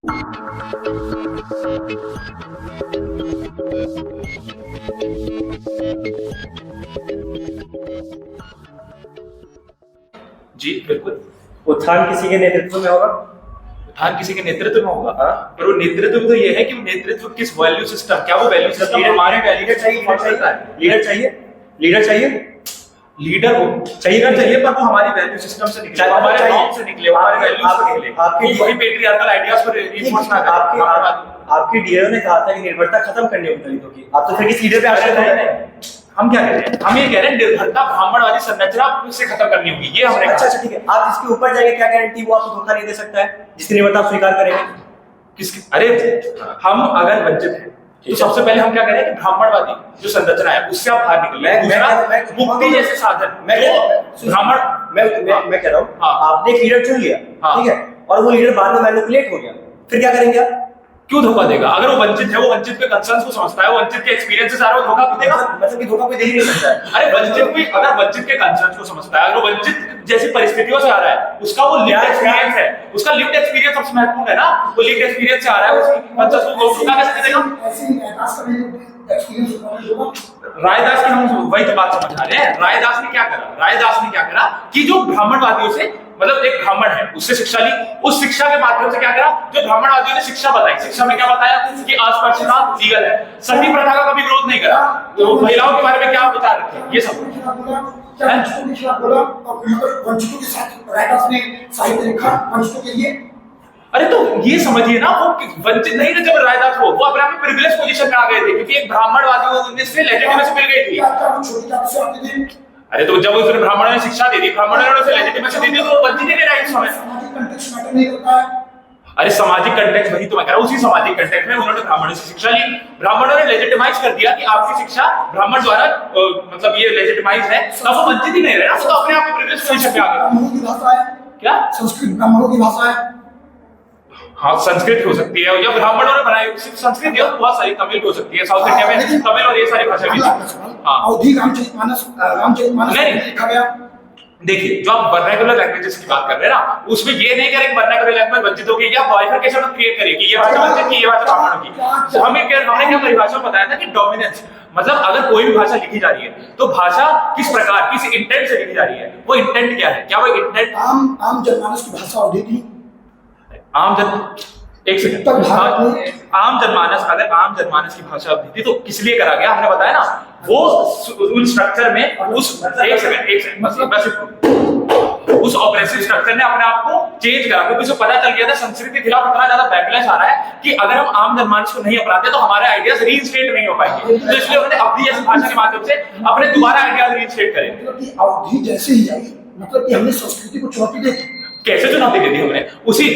जी बिल्कुल। उत्थान किसी के नेतृत्व में होगा। उत्थान किसी के नेतृत्व में होगा। पर वो नेतृत्व तो ये है कि नेतृत्व किस वैल्यू सिस्टम, क्या वो वैल्यू सिस्टम हमारे लीडर चाहिए, लीडर चाहिए, लीडर हो चाहिए पर वो हमारी वैल्यू सिस्टम से निकले, हमारे नॉर्म से निकले, हमारे वैल्यूज से निकले। आपकी वही पेट्रियार्कल आइडियाज पर रिइंफोर्स ना करें। आपके डीओ ने कहा था कि निर्भरता खत्म करनी होगी दलितों की। आप तो फिर किस लीडर पे आश्रित हैं? हम क्या कह रहे हैं? हम ये कह रहे हैं निर्भरता ब्राह्मणवादी संरचना से खत्म करनी होगी, ये हमने। अच्छा ठीक है, आप इसके ऊपर जाएंगे, क्या गारंटी वो आपको धोखा नहीं दे सकता है जिसकी निर्भरता आप स्वीकार करेंगे? किसकी? अरे हम अगर वंचित हैं तो सबसे पहले हम क्या करें कि ब्राह्मणवादी जो संरचना है उससे आप बाहर निकले। मुक्ति जैसे साधन ब्राह्मण मैं कह रहा हूँ, आपने एक लीडर चुन लिया, ठीक है, और वो लीडर बाद में मैनिपुलेट हो गया, फिर क्या करेंगे आप? क्यों धोखा देगा? अगर वो वंचित है, वो वंचित के कंसर्न्स को समझता है, वो वंचित के एक्सपीरियंसेस आ रहा है, वो धोखा क्यों देगा? मतलब कि धोखा कोई दे ही नहीं सकता है। अरे वंचित भी अगर वंचित के कंसर्न्स को समझता है, अगर वो वंचित जैसी परिस्थितियों से आ रहा है, उसका वो लिव्ड एक्सपीरियंस है, उसका लिव्ड एक्सपीरियंस सबसे महत्वपूर्ण है ना। वो लिव्ड एक्सपीरियंस से आ रहा है, उसकी कंसर्न्स को धोखा कैसे देगा? रायदास की हम वही तो बात समझ आ रहे हैं। रायदास ने क्या करा कि जो ब्राह्मणवादियों से, मतलब एक ब्राह्मण है उससे शिक्षा ली, उस शिक्षा के माध्यम से क्या करा, जो ब्राह्मणवादियों ने शिक्षा बताई, शिक्षा में क्या बताया कि अस्पृश्यता लीगल है, सती प्रथा का कभी विरोध नहीं करा, तो महिलाओं के बारे में क्या विचार रखे, ये सब वंचितों के खिलाफ बोला और वंचितों के साथ रायदास ने साहित्य लिखा वंचितों के लिए। अरे तो ये समझिए ना, वो वंचित नहीं थे जब रायदास वो अपने आप में प्रिविलेज पोजीशन में आ गए थे, क्योंकि एक ब्राह्मणवादी को इससे लेजिटिमेसी मिल गई थी। अरे तो जब उसने ब्राह्मणों ने शिक्षा दे दी, ब्राह्मणों ने उसे लेजिटिमेसी दे दी, तो वो वंचित ही नहीं रहा इस समय। अरे सामाजिक कंटेक्स्ट वही तो मैं कह रहा हूं, उसी सामाजिक कंटेक्स्ट में उन्होंने ब्राह्मणों से शिक्षा ली, ब्राह्मणों ने लेजिटिमाइज कर दिया कि आपकी शिक्षा ब्राह्मण द्वारा मतलब ये लेजिटिमाइज है, तब वो वंचित ही नहीं रहे ना, वो तो अपने आप में प्रिविलेज पोजीशन में आ गए। क्या संस्कृत ब्राह्मणों की भाषा है? हाँ संस्कृत हो सकती है, या ब्राह्मणों ने बनाई संस्कृत, या बहुत सारी तमिल हो सकती है, साउथ इंडिया में तमिल और ये सारी भाषा भी। अवधी रामचरितमानस नहीं लिखा गया। देखिए जो आप वर्नाकुलर लैंग्वेजेस की बात कर रहे हैं ना, उसमें ये नहीं करें कि वर्नाकुलर लैंग्वेज वंचितों की या बाइफरकेशन क्रिएट करें कि ये भाषा वंचित की, ये भाषा ब्राह्मणों की। हमने क्या परिभाषा में बताया था कि डोमिनेंस, मतलब अगर कोई भी भाषा लिखी जा रही है तो भाषा किस प्रकार, किस इंटेंट से लिखी जा रही है, वो इंटेंट क्या है, क्या वो इंटेंट आम जनमानस की भाषा अवधी थी। एक सेकंड, आम जनमानस, अगर आम जनमानस की भाषा अवधि थी तो किस लिए करा गया, हमने बताया ना, वो उस स्ट्रक्चर में उस एक सेकंड उस ऑपरेसिव स्ट्रक्चर ने अपने आप को चेंज करा, क्योंकि उसे पता चल गया था संस्कृत के खिलाफ इतना ज्यादा बैकलैश आ रहा है कि अगर हम आम जनमानस को नहीं अपनाते तो हमारे आइडियाज रीइंस्टेट नहीं हो पाएंगे, तो इसलिए उन्होंने अवधि जैसी भाषा के माध्यम से अपने दोबारा आइडियाज रीइंस्टेट करे। मतलब कि अवधि जैसे ही आई, मतलब कि हमने संस्कृति को चुनौती दी। कैसे चुनौती दे दी हमने? उसी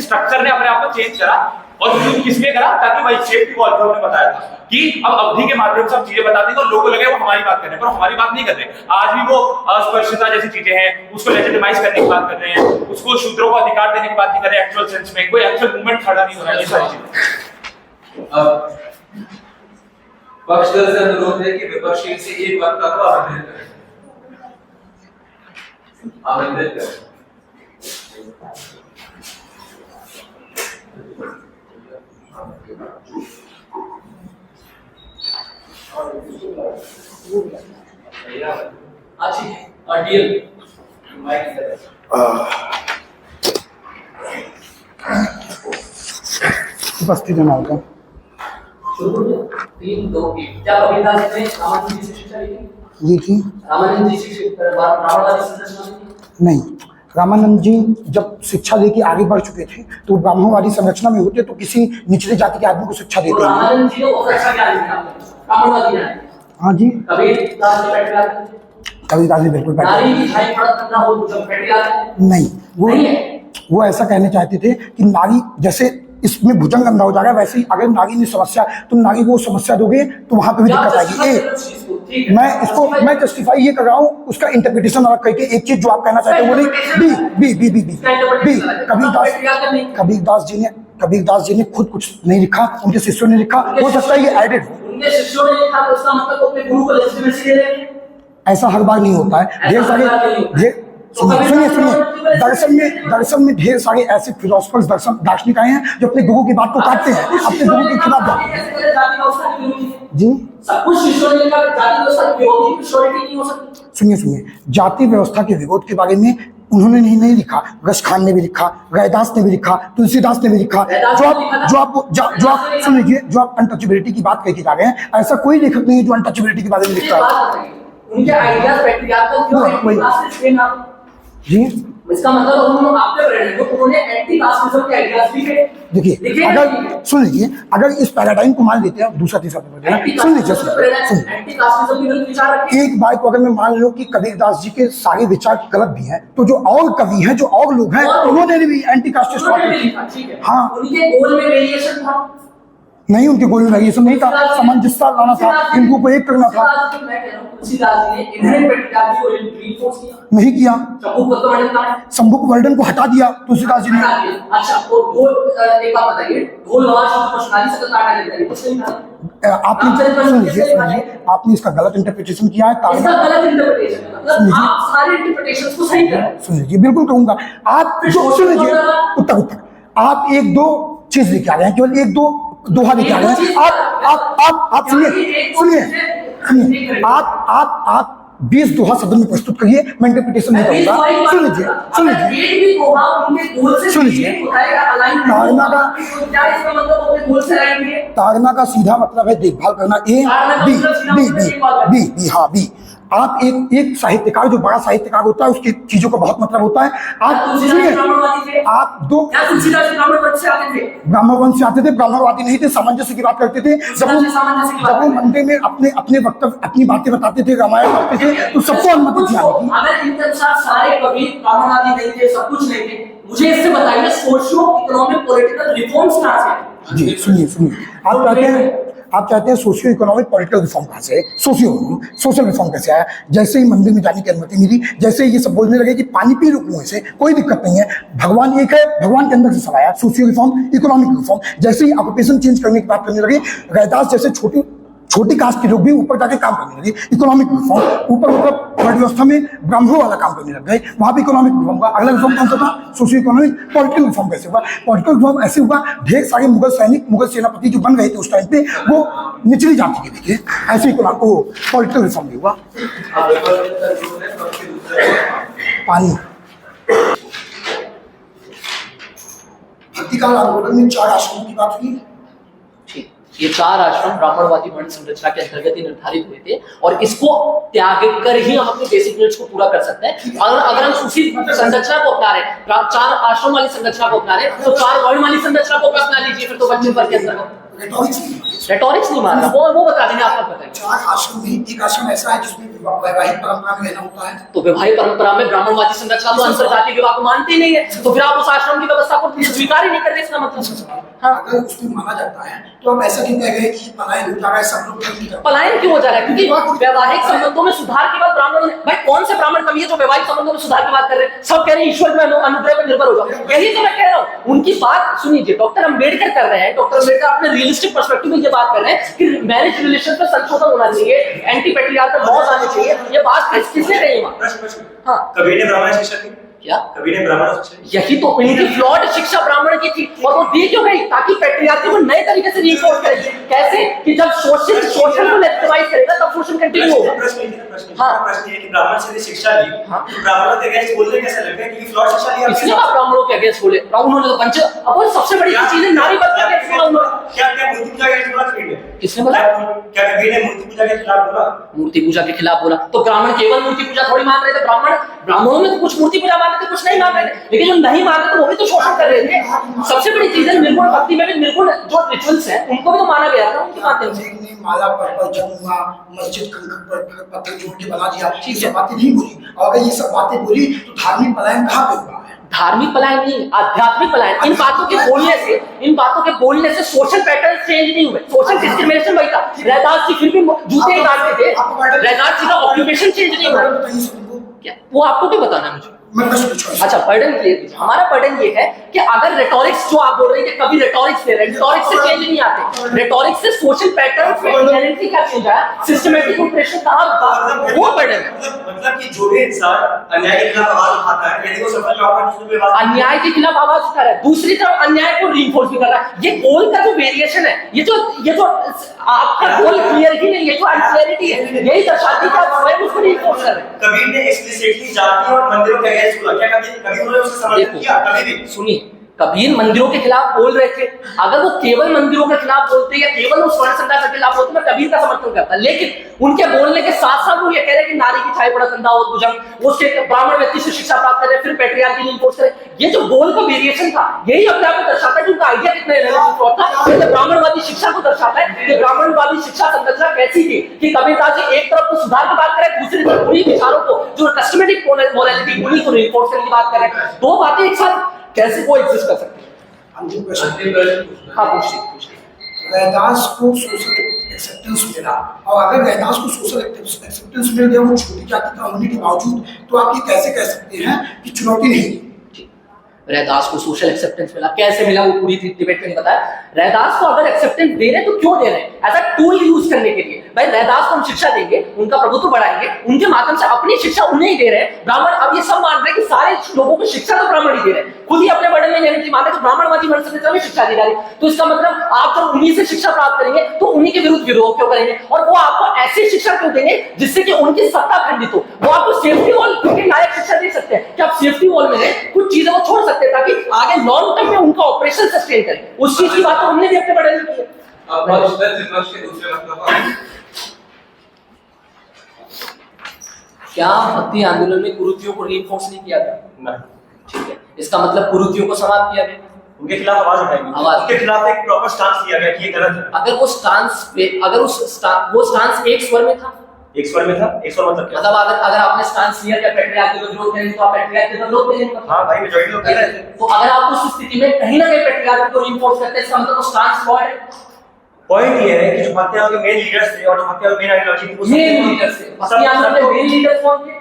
स्ट्रक्चर ने अपने आप को चेंज करा, और किस लिए करा, ताकि भाई सेफ्टी वॉल जो हमने बताया था कि अब अवधि के माध्यम से हम चीजें बताते हैं तो लोगों को लगे वो हमारी बात कर रहे हैं, पर हमारी बात नहीं कर रहे। आज भी वो अस्पृश्यता जैसी चीजें हैं उसको लेजिटिमाइज करने की बात कर रहे हैं, उसको शूद्रों को अधिकार देने की बात नहीं कर रहे एक्चुअल सेंस में, कोई एक्चुअल मूवमेंट खड़ा नहीं हो रहा है, ये सारी चीजें। पक्ष दल से अनुरोध है कि विपक्षी से एक वक्ता को आमंत्रित करें। उपस्थित है नाम का 3, 2, 1। क्या कबीरदास ने रामानंद जी से शिक्षा ली थी? जी थी। रामानंद जी से ब्राह्मणवादी संरचना थी? नहीं, रामानंद जी जब शिक्षा लेके आगे बढ़ चुके थे तो ब्राह्मणवादी संरचना में होते तो किसी निचले जाति के आदमी को शिक्षा देते। रामानंद जी को अच्छा क्या लिखा ब्राह्मणवादी ने? हाँ जी, कबीरदास ने बिल्कुल नारी की छाई फड़क करना हो जब नहीं, वो ऐसा कहना चाहते थे कि नारी जैसे इसमें भुजंग अंधा हो जाएगा, वैसे ही अगर नारी ने समस्या, तुम नारी को समस्या दोगे तो वहां पे भी दिक्कत आएगी। मैं जस्टिफाई ये कर रहा हूँ, उसका इंटरप्रिटेशन अलग करके एक चीज जो आप कहना चाहते हो वो नहीं। बी कबीरदास जी ने खुद कुछ नहीं लिखा, उनके शिष्यों ने लिखा, हो सकता है ये एडेड हो। उनके शिष्यों ने लिखा तो उसका मतलब अपने गुरु को लेजिटिमेसी दे रहे हैं। ऐसा हर बार नहीं होता है, ढेर सारे सुनिए सुनिए, दरअसल में ढेर सारे ऐसे फिलोसफर्स दार्शनिक आए हैं जो अपने गुरु की बात को काटते हैं, अपने गुरु के खिलाफ जाते हैं। जी सब कुछ ईश्वर का जाति व्यवस्था की विरोधी श्योरिटी नहीं हो सकती। सुनिए, जाति व्यवस्था के विरोध के बारे में उन्होंने नहीं लिखा, रस खान ने भी लिखा, रैदास ने भी लिखा, तुलसीदास ने भी लिखा। जो आप सुन लीजिए, जो आप अनटचेबिलिटी की बात करके जा रहे हैं, ऐसा कोई लेखक नहीं है जो अनटचेबिलिटी के बारे में लिखता है। उनके आइडियाज पैट्रियार्कल क्यों एंटी कास्ट थे ना? जी इसका मतलब उन्होंने आपने पढ़े तो उन्होंने एंटी कास्टिज्म के आइडियाज लिखे। देखिए, अगर सुन लीजिए, अगर इस पैराडाइम को मान लेते हैं, दूसरा तीसरा सुन लीजिए, एंटी कास्टिज्म के विरुद्ध विचार रखे। एक बात को अगर मैं मान लूं कि कबीरदास जी के सारे विचार गलत भी हैं, तो जो और कवि हैं, जो और लोग हैं, उन्होंने भी एंटी कास्टिस्ट बात की। हाँ, उनके गोल में वेरिएशन था नहीं, उनके गोल में वेरिएशन नहीं था, सामंजस्य लाना था, इनको को एक करना था। मैं कह रहा हूं तुलसीदास जी ने इन्हें पैट्रियार्की को रिइंफोर्स किया, नहीं किया, शंभुक वर्णन को हटा दिया तुलसीदास जी ने। अच्छा, तो ढोल एक बात बताइए, ढोल नवाज शरीफ पर्सनालिटी से काटा गया है, कुछ नहीं था। आपने सुन लीजिए, आपने इसका गलत इंटरप्रिटेशन किया है। इसका गलत इंटरप्रिटेशन मतलब आप सारे इंटरप्रिटेशंस को सही कर रहे हैं। सुन लीजिए, बिल्कुल कहूंगा। आप सुन लीजिए, उत्तर आप एक दो चीज लेके आ रहे हैं, केवल एक दो दोहा लेके आ रहे हैं। आप सुनिए, आप 20 दोहा सदन में प्रस्तुत करिए, मैं इंटरप्रिटेशन नहीं करूंगा। सुन लीजिए, ताड़ना का सीधा मतलब है देखभाल करना, ए बी। हाँ, बी। आप एक साहित्यकार, जो बड़ा साहित्यकार होता है, उसकी चीजों का बहुत मतलब होता है। आप सुनिए, आप दो ब्राह्मण वंश से आते थे, ब्राह्मणवादी नहीं थे, सामंजस्य की बात करते थे। जब वो मंदिर में अपने वक्तव्य, अपनी बातें बताते थे, रामायण पढ़ते थे, तो सबको अनुमति थी आने की। अगर इनके अनुसार सारे कवि ब्राह्मणवादी नहीं थे, सब कुछ नहीं थे, मुझे इससे बताइए सोशियो इकोनॉमिक पॉलिटिकल रिफॉर्म्स कहां से? जी सुनिए, आप चाहते हैं सोशियो इकोनॉमिक पॉलिटिकल रिफॉर्म कहाँ से? सोशल रिफॉर्म कैसे आया? जैसे ही मंदिर में जाने की अनुमति मिली, जैसे ये सब बोलने लगे कि पानी पी लो कुएं से, कोई दिक्कत नहीं है, भगवान एक है, भगवान के अंदर से सब आया। Socio reform, economic reform. जैसे ही ऑक्यूपेशन चेंज करने की बात करने लगे, रैदास जैसे छोटी कास्ट के लोग भी ऊपर जाके काम करने लगे। इकोनॉमिक रिफॉर्म, ऊपर मतलब अर्थव्यवस्था में ब्राह्मणों वाला काम करने लग गए, वहां भी इकोनॉमिक रिफॉर्म हुआ। अगला रिफॉर्म कौन सा था? Socio economic political reform. कैसे हुआ? पॉलिटिकल रिफॉर्म ऐसे हुआ, ढेर सारे मुगल सैनिक, मुगल सेनापति जो बन गए थे उस टाइम पे, वो निचली जाति के थे, ऐसे इकोनॉमिक पॉलिटिकल रिफॉर्म भी हुआ। पानी, भक्तिकाल आंदोलन में 4 आश्रमों की बात हुई। ये 4 आश्रम ब्राह्मणवादी वर्ण संरचना के अंतर्गत ही निर्धारित हुए थे, और इसको त्याग कर ही हम अपने बेसिक नीड्स को पूरा कर सकते हैं। अगर हम उसी संरचना को अपना रहे, 4 आश्रम वाली संरचना को अपना रहे, तो 4 वर्ण वाली संरचना को अपना लीजिए, फिर तो बच्चे पर के अंतर्गत रेटोरिक्स नहीं मारना, वो बता देंगे, आपको पता है। 4 आश्रम में एक आश्रम ऐसा है जिसमें वैवाहिक परंपरा में रहना होता है, तो वैवाहिक परंपरा में ब्राह्मणवादी संरचना तो अंतरजातीय विवाह को मानते ही नहीं है, तो फिर आप उस आश्रम की व्यवस्था को स्वीकार ही नहीं करते, इसका मतलब। हाँ, अगर उसमें माना जाता है तो अब ऐसा क्यों कह गए कि पलायन हो जा रहा है, सब लोग पलायन क्यों हो जा रहा है? क्योंकि वैवाहिक संबंधों में सुधार की बात ब्राह्मणों ने, भाई कौन से ब्राह्मण कवि है जो वैवाहिक संबंधों में सुधार की बात कर रहे हैं? सब कह रहे हैं ईश्वर में अनुग्रह पर निर्भर हो जाओ। यही तो मैं कह रहा हूँ, उनकी बात सुनिए। डॉक्टर अम्बेडकर कर रहे हैं, डॉक्टर अम्बेडकर अपने रियलिस्टिक पर्सपेक्टिव में ये बात कर रहे हैं कि मैरिज रिलेशन पर संशोधन होना चाहिए, एंटी पैट्रियार्कल लॉज आने चाहिए। ये बात किसने कही? हाँ, कबीर ने ब्राह्मण शिक्षा दी क्या? कबीर ने ब्राह्मण शिक्षा दी? यही तो उनकी फ्लॉड शिक्षा ब्राह्मण की थी, और वो दी क्यों गई? ताकि पैट्रियार्की को नए तरीके से रीइंफोर्स करें। कैसे? कि जब शोषण को लेजिटिमाइज करेगा तब शोषण कंटिन्यू होगा। प्रश्न ये कि ब्राह्मण से शिक्षा ली, तो ब्राह्मणों के अगेंस्ट बोलने कैसे लगता है कि फ्लॉड शिक्षा ली? इसलिए आप ब्राह्मणों के अगेंस्ट बोले, उन्होंने तो पंच, अब सबसे बड़ी चीज है नारी बच्चा के अगेंस्ट बोला। क्या मूर्ति पूजा के खिलाफ बोला कबीर ने? किसने बोला? क्या कबीर ने मूर्ति पूजा के खिलाफ बोला? मूर्ति पूजा के खिलाफ बोला तो ब्राह्मण केवल मूर्ति पूजा थोड़ी मान रहे थे। ब्राह्मणों में तो कुछ मूर्ति पूजा मानते थे, कुछ नहीं मान रहे थे, लेकिन जो नहीं मान रहे थे वो भी तो शोषण कर रहे थे। सबसे बड़ी चीज है निर्गुण भक्ति में भी निर्गुण जो रिचुअल्स हैं उनको भी तो माना गया था उनके माध्यम से। माला पर जमुआ, मस्जिद कंकड़ पर पत्थर जोड़ के बना दिया, ठीक है, बातें नहीं बोली। और अगर ये सब बातें बोली तो धार्मिक पलायन कहाँ पे हुआ है? धार्मिक पलायन नहीं, आध्यात्मिक पलायन। इन बातों के बोलने से सोशल पैटर्न चेंज नहीं हुए, सोशल डिस्क्रिमिनेशन वही था। रैदास जी फिर भी जूते ही काटते थे, रैदास जी का ऑक्यूपेशन चेंज नहीं हुआ। क्या वो आपको भी बताना है मुझे? मैं बस पूछूं। अच्छा, बर्डन ये हमारा बर्डन ये है कि अगर रेटोरिक्स जो आप बोल रहे हैं कि कभी रेटोरिक्स दे रहे हैं, रेटोरिक्स से चेंज नहीं आते, रेटोरिक्स से सोशल पैटर्न में इनहेरेंटली क्या चेंज आया, सिस्टमैटिक इंप्रेशन कहां वो पड़े। मतलब कि जो भी इंसान अन्याय के खिलाफ आवाज उठाता है, यदि वो सफल ना होगा तो उसको भी आवाज अन्याय के खिलाफ आवाज उठा रहा है, दूसरी तरफ अन्याय को रीइंफोर्स भी कर रहा है। ये गोल का जो वेरिएशन है, ये जो आपका गोल क्लियर ही नहीं, ये जो अनक्लियरिटी है, यही दर्शाती है आप स्वयं उसको रीइंफोर्स कर रहे हैं। कबीर ने एक्सप्लिसिटली जाति और मंदिरों के अगेंस्ट बोला, क्या कभी उन्होंने उसका समर्थन किया? कभी भी सुनिए, कबीर मंदिरों के खिलाफ बोल रहे थे, अगर वो केवल मंदिरों के खिलाफ बोलते या केवल उस वर्ण संप्रदाय के खिलाफ बोलते, मैं कबीर का समर्थन करता। लेकिन उनके बोलने के साथ साथ वो ये कह रहे हैं कि नारी की छाई बड़ा कंधा और भुजंग, वो उसके ब्राह्मण व्यक्ति से शिक्षा प्राप्त करे, फिर पैट्रियार्की इम्पोर्ट करे। ये जो गोल का वेरिएशन था, यही अपने आप को दर्शाता है कि उनका आइडिया कितना इररिलेवेंट था। ये ब्राह्मणवादी शिक्षा को दर्शाता है कि ब्राह्मणवादी शिक्षा संरचना कैसी थी कि कबीरदास जी एक तरफ तो सुधार की बात करें, दूसरी तरफ उन्हीं विचारों को जो कस्टमेटिक मोरालिटी उन्हीं को रिपोर्ट करने की बात करें। दो बातें एक साथ कैसे को एग्जिस्ट कर सकती है? अंतिम प्रश्न। अंतिम प्रश्न हाँ पूछिए। रैदास को सोशल एक्सेप्टेंस मिला, और अगर रैदास को सोशल एक्सेप्टेंस मिल गया वो छोटी जाति का होने के बावजूद, तो आप ये कैसे कह सकते हैं कि चुनौती नहीं की? रैदास को सोशल एक्सेप्टेंस मिला, कैसे मिला वो पूरी डिबेट में नहीं बताया। रैदास को अगर एक्सेप्टेंस दे रहे हैं तो क्यों दे रहे हैं? एज अ टूल यूज करने के लिए। भाई रैदास को हम शिक्षा देंगे, उनका प्रभुत्व बढ़ाएंगे, उनके माध्यम से अपनी शिक्षा उन्हें ही दे रहे हैं। ब्राह्मण अब ये सब मान रहे हैं कि सारे लोगों को शिक्षा तो ब्राह्मण ही दे रहे हैं, खुद ही अपने वर्णन में इनहेरेंटली मानते हैं कि ब्राह्मणवादी वर्ण संरचना में शिक्षा दी जा रही है। तो इसका मतलब आप जब उन्हीं से शिक्षा प्राप्त करेंगे तो उन्हीं के विरुद्ध विरोध क्यों करेंगे, और वो आपको ऐसी शिक्षा क्यों देंगे जिससे कि उनकी सत्ता खंडित हो। वो आपको सेफ्टी वॉल के लायक शिक्षा दे सकते हैं कि आप सेफ्टी वॉल में कुछ चीजें वो छोड़ सकते हैं ताकि आगे लॉन्ग टर्म में उनका ऑपरेशन सस्टेन करें। उस चीज की बात तो हमने भी अपने वर्णन में की है। अब विपक्ष के दूसरे मतलब क्या भक्ति आंदोलन में कुरीतियों को रीइंफोर्स नहीं किया गया? नहीं। ठीक है, इसका मतलब कुरीतियों को समाप्त किया गया, उनके खिलाफ आवाज उठाएंगे, उनके खिलाफ एक प्रॉपर स्टांस लिया गया कि ये गलत है। अगर वो स्टांस पे, अगर वो स्टांस एक स्वर में था, एक स्वर में था, एक स्वर मतलब क्या? मतलब अगर आपने स्टांस लिया कि पैट्रियार्की का विरोध करेंगे तो आप पैट्रियार्की का विरोध करेंगे। हाँ भाई, मेजॉरिटी लोग कह रहे थे। तो अगर आप उस स्थिति में कहीं ना कहीं पैट्रियार्की को रीइंफोर्स करते हैं, इसका मतलब वो स्टांस फ्लॉड है। पॉइंट ये है कि जो भक्तियां के मेन लीडर्स थे और जो भक्तियां मेन आइडियोलॉजी थी, वो मेन लीडर्स थे, भक्ति आंदोलन के मेन लीडर्स कौन थे?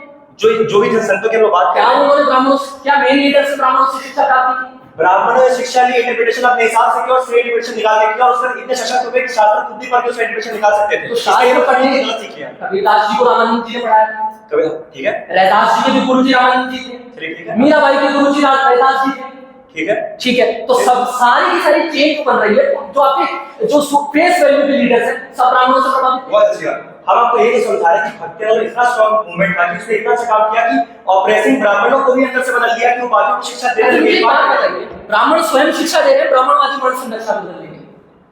जो भी संतों की हम लोग बात कर क्या रहे हैं, उन्होंने ब्राह्मणों से, क्या मेन लीडर से ब्राह्मणों से शिक्षा प्राप्त की? ब्राह्मणों ने शिक्षा ली, इंटरप्रिटेशन अपने हिसाब से किया और सही इंटरप्रिटेशन निकाल के किया, और उसमें इतने सशक्त हो गए कि शास्त्र खुद भी पढ़ के उसका इंटरप्रिटेशन निकाल सकते थे। तो शास्त्र पढ़ने के गलत सीख लिया कबीरदास जी को रामानंद जी ने पढ़ाया था, कभी, ठीक है, रैदास जी के भी गुरुजी रामानंद जी थे, ठीक है, मीराबाई के गुरुजी रैदास जी थे। ठीक है, ठीक है, तो सब सारी की सारी चेंज बन रही है, जो आपके जो फेस वैल्यू के लीडर्स हैं सब ब्राह्मणों से प्रभावित। बहुत अच्छी बात। हम आपको ये नहीं समझा रहे कि भक्ति आंदोलन इतना स्ट्रांग मूवमेंट था कि उसने इतना अच्छा काम किया कि ऑपरेशन ब्राह्मणों को भी अंदर से बदल दिया कि वो बाकियों को शिक्षा देने लगे। एक बात बताइए, ब्राह्मण स्वयं शिक्षा दे रहे हैं, ब्राह्मणवादी वर्ण संरचना बदल रही है।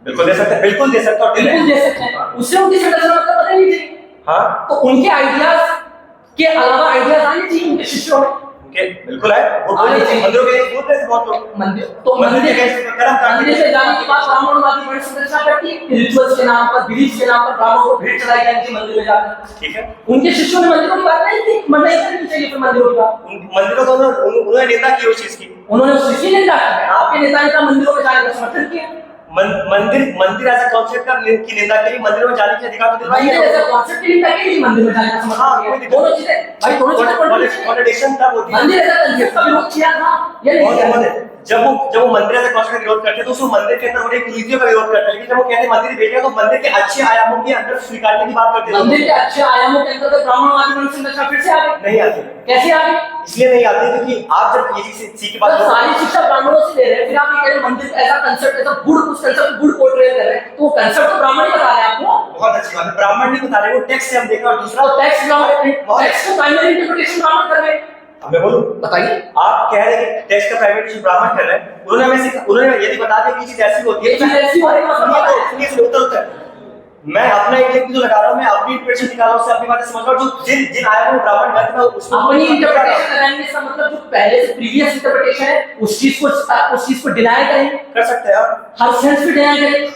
बिल्कुल दे सकते हैं, बिल्कुल दे सकते हैं, और दे रहे बिल्कुल हैं। दे सकते हैं, उससे उनकी संरचना मतलब बदलनी चाहिए। हाँ, तो उनके आइडियाज के अलावा आइडियाज आने चाहिए उनके शिष्यों में। उनके बिल्कुल है, वो बोलते थे मंदिरों के लिए बोल रहे थे बहुत लोग। मंदिर तो मंदिर के कैसे कर्म करते मंदिर से जाने के बाद ब्राह्मणवादी वर्ण संरचना करती है, रिचुअल्स के नाम पर, बिलीफ के नाम पर ब्राह्मणों को भेंट चढ़ाई जाती है मंदिर में जाकर। ठीक है, उनके शिष्यों ने मंदिरों की बात नहीं की, मंदिर करनी चाहिए फिर मंदिरों की बात। मंदिरों को उन्होंने निंदा की उस चीज की। उन्होंने उस चीज की निंदा की, आपके नेता ने मंदिरों में जाने का समर्थन किया। मंदिर ऐसा कॉन्सेप्ट की निंदा करी, मंदिरों में जाने के अधिकार तो दिलवाइए। मंदिर ऐसा कॉन्सेप्ट की निंदा की, मंदिर में जाने का समर्थन किया। दोनों चीजें भाई, दोनों चीजें कॉन्ट्रडिक्शन तब होती है। मंदिर ऐसा कंसेप्ट का विरोध किया था या नहीं किया? जब वो मंदिर ऐसा कॉन्सेप्ट का विरोध करते हैं तो उसको मंदिर के अंदर बड़ी कुरीतियों का विरोध करते हैं, लेकिन जब वो कहते हैं मंदिर बेटे तो मंदिर के अच्छे आयामों के अंदर स्वीकारने की बात करते हैं। मंदिर के अच्छे आयामों के अंदर ब्राह्मणवादी वर्ण संरचना फिर से आ गई। नहीं आते, कैसे आ गई? इसलिए नहीं आते क्योंकि आप जब ये चीज की बात जब सारी शिक्षा ब्राह्मणों से ले रहे हैं, फिर आप ये कह रहे हैं मंदिर ऐसा कंसेप्ट, ऐसा गुड़, उस कंसेप्ट गुड़ पोर्ट्रे कर रहे हैं, तो वो कंसेप्ट तो ब्राह्मण ही बता रहे हैं आपको। बहुत अच्छी बात है, ब्राह्मण नहीं बता रहे, वो टेक्स्ट से हम देख रहे हैं, और दूसरा टेक्स्ट का प्राइमरी इंटरप्रिटेशन ब्राह्मण कर रहे हैं। अब मैं बोलूं, बताइए। आप कह रहे हैं कि टेक्स्ट का प्राइमरी ब्राह्मण कर रहे हैं, उन्होंने यदि बता दिया कि चीज ऐसी होती है, मैं अपना इंटरप्रिटेशन जो लगा रहा हूं, मैं अपनी इंटरप्रिटेशन निकाल रहा हूं, उससे अपनी बातें समझ रहा हूं, जो जिन आयामों में ब्राह्मण गलत है उसको अपनी इंटरप्रिटेशन लगाएंगे, इसका मतलब जो पहले से प्रीवियस इंटरप्रिटेशन है उस चीज को डिनाई करेंगे, कर सकते हैं आप, हर सेंस में डिनाई करेंगे,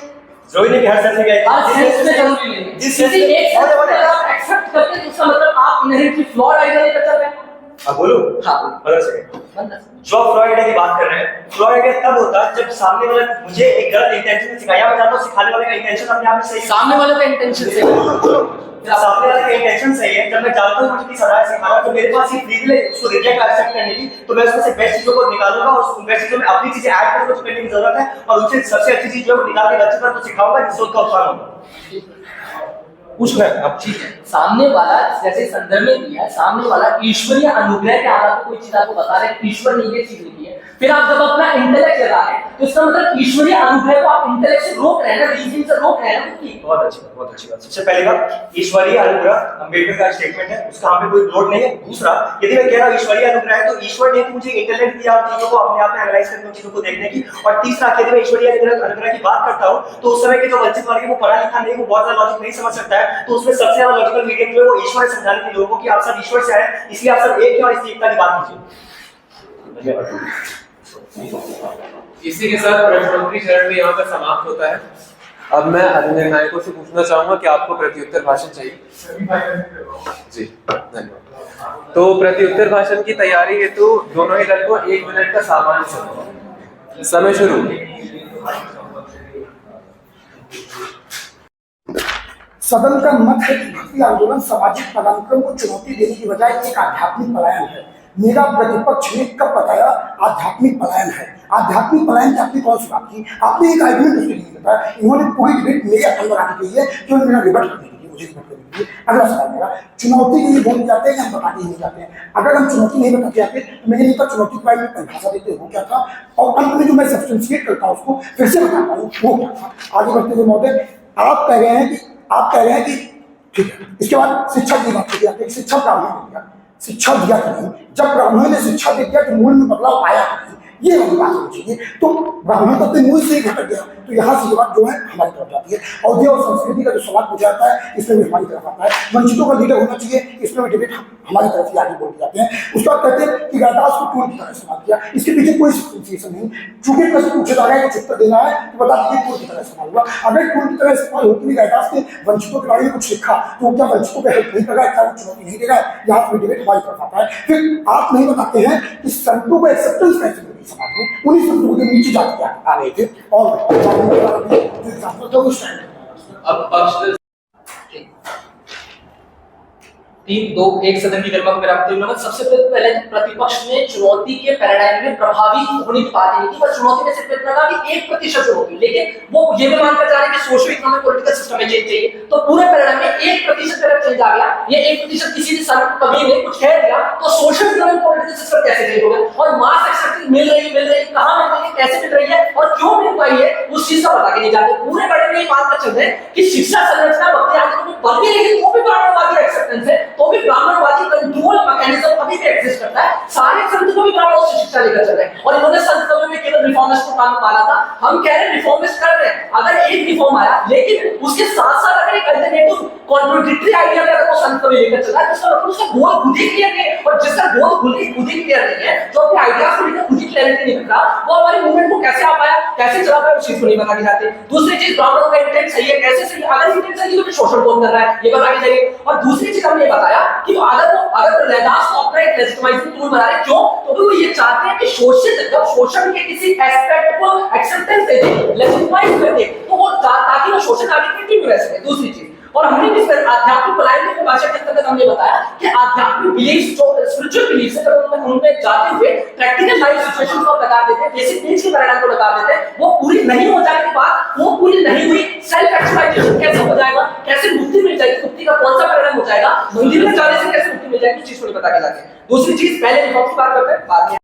जरूरी नहीं कि हर सेंस में गए, हर सेंस में जरूरी नहीं है। जिस किसी एक सेंस में अगर आप एक्सेप्ट करते हैं तो इसका मतलब आप इनहेरेंटली फ्लॉड आइडिया लेकर चल रहे हैं। अब बोलो, हाँ मतलब से जो फ्लॉड आइडिया की बात कर रहे हैं, फ्लॉड आइडिया तब होता है जब सामने वाला मुझे एक गलत इंटेंशन से सिखाया, मैं चाहता हूं सिखाने वाले का इंटेंशन अपने आप में सही, सामने वाले का इंटेंशन से सामने वाले का इंटेंशन सही है। जब मैं जानता हूँ मुझे किस आधार से सिखाना तो मेरे पास ये फ्रीली है उसको रिजेक्ट एक्सेप्ट करने की, तो मैं उसमें से बेस्ट चीजों को निकालूंगा और उस बेस्ट चीजों में अपनी चीजें ऐड करूंगा जो मेरी जरूरत है और उससे सबसे अच्छी चीज जो निकाल के बच्चे पर सिखाऊंगा जिससे उसका उत्साह होगा। कुछ है अब ठीक है, सामने वाला जैसे संदर्भ में दिया है, सामने वाला ईश्वरीय अनुग्रह के आधार पर कोई चीज आपको बता रहे हैं, ईश्वर ने ये चीज लिखी है, फिर आप जब अपना इंटेलेक्ट लगा रहे हैं तो इसका मतलब ईश्वरीय अनुग्रह को आप इंटेलेक्ट से रोक रहे हैं ना, रीजनिंग से रोक रहे हैं। बहुत अच्छी बात। सबसे पहली बात, ईश्वरीय अनुग्रह अम्बेडकर का स्टेटमेंट है, उसका हम पे कोई विरोध नहीं है। दूसरा, यदि मैं कह रहा हूँ ईश्वरीय अनुग्रह है तो ईश्वर ने मुझे इंटेलेक्ट दिया चीजों को अपने आप में एनालाइज करने की, चीजों को देखने की। और तीसरा, यदि मैं ईश्वरीय अनुग्रह की बात करता हूँ तो उस समय के जो वंचित वर्ग है वो पढ़ा लिखा नहीं, वो बहुत ज्यादा लॉजिक नहीं समझ सकता है, तो उसमें सबसे ज्यादा लॉजिकल मीडियम जो है वो ईश्वर है समझाने के लोगों की आप सब ईश्वर से आए, इसलिए आप सब एक हैं और इसी एकता की बात कीजिए। इसी के साथ प्रश्नोत्तरी चरण भी यहाँ पर समाप्त होता है। अब मैं अधिनिर्णायकों से पूछना चाहूंगा कि आपको प्रत्युत्तर भाषण चाहिए? जी धन्यवाद। तो प्रत्युत्तर भाषण की तैयारी हेतु दोनों ही दल को 1 मिनट का सामान्य समय शुरू। सदन का मत है कि भक्ति आंदोलन सामाजिक पदानुक्रम को चुनौती देने की बजाय एक आध्यात्मिक पलायन है। मेरा प्रतिपक्ष ने कब बताया आध्यात्मिक पलायन है? आध्यात्मिक पलायन की आपने कौन सी बात की? आपने एक आर्गुमेंट उसके लिए बताया, इन्होंने पूरी डिबेट मेरे अंदर आके की है जो मेरा रिबट करने के लिए, मुझे रिबट करने के लिए। अगला सवाल मेरा, चुनौती के लिए बोल जाते हैं या हम बताते ही नहीं जाते हैं? अगर हम चुनौती नहीं बताते जाते तो मेरे नेता चुनौती के बारे में परिभाषा देते हो क्या था, और अंत में जो मैं सब्सटेंशिएट करता हूँ उसको फिर से बताता हूँ वो क्या था। आगे बढ़ते हुए महोदय, आप कह रहे हैं कि ठीक है, इसके बाद शिक्षा की बात की जाती है, शिक्षा ब्राह्मण ने दिया, शिक्षा दिया कि नहीं? जब ब्राह्मण ने शिक्षा दे दिया तो मूल में बदलाव आया कि नहीं, ये हमें बात होनी चाहिए। तो ब्राह्मण तो अपने मूल से ही घटक गया, तो यहाँ से ये बात जो है हमारी तरफ जाती है। औद्योगिक और संस्कृति का जो सवाल पूछा जाता है इसमें भी हमारी तरफ आता है। वंचितों का लीडर होना चाहिए, इसमें भी डिबेट हमारी तरफ ही आगे बोल जाते हैं। उसके बाद कहते हैं कि रैदास को टूल की तरह इस्तेमाल किया, इसके पीछे कोई सब्सटेंशिएशन नहीं। चूंकि प्रश्न पूछा जा रहा है, उत्तर देना है तो बता दीजिए टूल की तरह इस्तेमाल हुआ। अगर टूल की तरह इस्तेमाल होती भी रैदास ने वंचितों के बारे में कुछ लिखा तो क्या वंचितों को हेल्प नहीं कर रहा है, क्या वो चुनौती नहीं देगा? यहाँ पर डिबेट हमारी तरफ आता है। फिर आप नहीं बताते हैं कि संतों को एक्सेप्टेंस कैसे मिली समाज में, उन्हीं संतों के नीचे जाके आ रहे थे और अब पक्ष 3, 2, 1 सदन की गरिमा को गिराते हुए सबसे पहले प्रतिपक्ष ने चुनौती के पैराडाइम में प्रभावी होने की बात नहीं की, पर चुनौती में सिर्फ इतना था कि 1% चुनौती, लेकिन वो ये भी मानकर जा रहे हैं कि सोशल इकोनॉमिक पॉलिटिकल सिस्टम में चेंज चाहिए। तो पूरे पैराडाइम में 1% अगर चेंज आ गया, ये 1% किसी भी सरकार कभी ने कुछ कह दिया तो सोशल इकोनॉमिक पॉलिटिकल सिस्टम कैसे चेंज होगा? और मास एक्सेप्टेंस मिल रही है, कहां मिल रही है, कैसे मिल रही है और क्यों मिल पाई है, उस चीज का बता के नहीं जाते। पूरे पैराडाइम में ये बात कर चल रहे हैं कि शिक्षा संरचना भक्ति आंदोलन में बन गई, लेकिन वो भी ब्राह्मणवादी एक्सेप्टेंस है, तो भी ब्राह्मणवादी कंट्रोल मैकेनिज्म अभी भी एग्जिस्ट करता है। सारे संत को भी ब्राह्मणों से शिक्षा लेकर चल रहे हैं और इन्होंने संत कवि में केवल रिफॉर्मिस्ट को काम माना था। हम कह रहे हैं रिफॉर्मिस्ट कर रहे हैं, अगर एक रिफॉर्म आया लेकिन उसके साथ साथ अगर एक अल्टरनेटिव कॉन्ट्राडिक्टरी आइडिया अगर वो संत कवि लेकर चल रहा है तो उसका मतलब उसका गोल खुद ही क्लियर नहीं है, और जिसका गोल खुद ही क्लियर नहीं है, जो अपने आइडियाज को लेकर खुद ही क्लैरिटी नहीं रखता, वो हमारे मूवमेंट को कैसे आ पाया, कैसे चला पाया, उस चीज को नहीं बता के जाते। दूसरी चीज, ब्राह्मणों का इंटेंट सही है, कैसे सही? अगर इंटेंट सही है तो शोषण कौन कर रहा है, ये बता के जाइए। और दूसरी चीज हमने बताया कि अगर रैदास को अपना एक लेजिटिमाइजिंग टूल बना रहे, क्यों? क्योंकि वो ये चाहते हैं कि शोषित जब शोषण के किसी एस्पेक्ट को एक्सेप्टेंस दे दे, लेजिटिमाइज कर दे, तो वो ताकि वो शोषण आगे कंटिन्यू रह सके। दूसरी चीज, और हमने भी आध्यात्मिक पलायन की भाषा के अंतर्गत हमने बताया कि आध्यात्मिक बिलीफ जो स्पिरिचुअल बिलीफ है, अगर उनमें जाते हुए प्रैक्टिकल लाइफ सिचुएशन को लगा देते हैं, बेसिक नीड्स के पैराडाइम को लगा देते हैं, वो पूरी नहीं हो जाने के बाद वो पूरी नहीं हुई सेल्फ एक्चुअलाइजेशन कैसे हो जाएगा, कैसे मुक्ति मिल जाएगी, मुक्ति का कौन सा पैराडाइम हो जाएगा, मंदिर में जाने से कैसे मुक्ति मिल जाएगी, चीज को नहीं बता के जाते हैं। दूसरी चीज, पहले रिफॉर्म की बात करते हैं, बाद में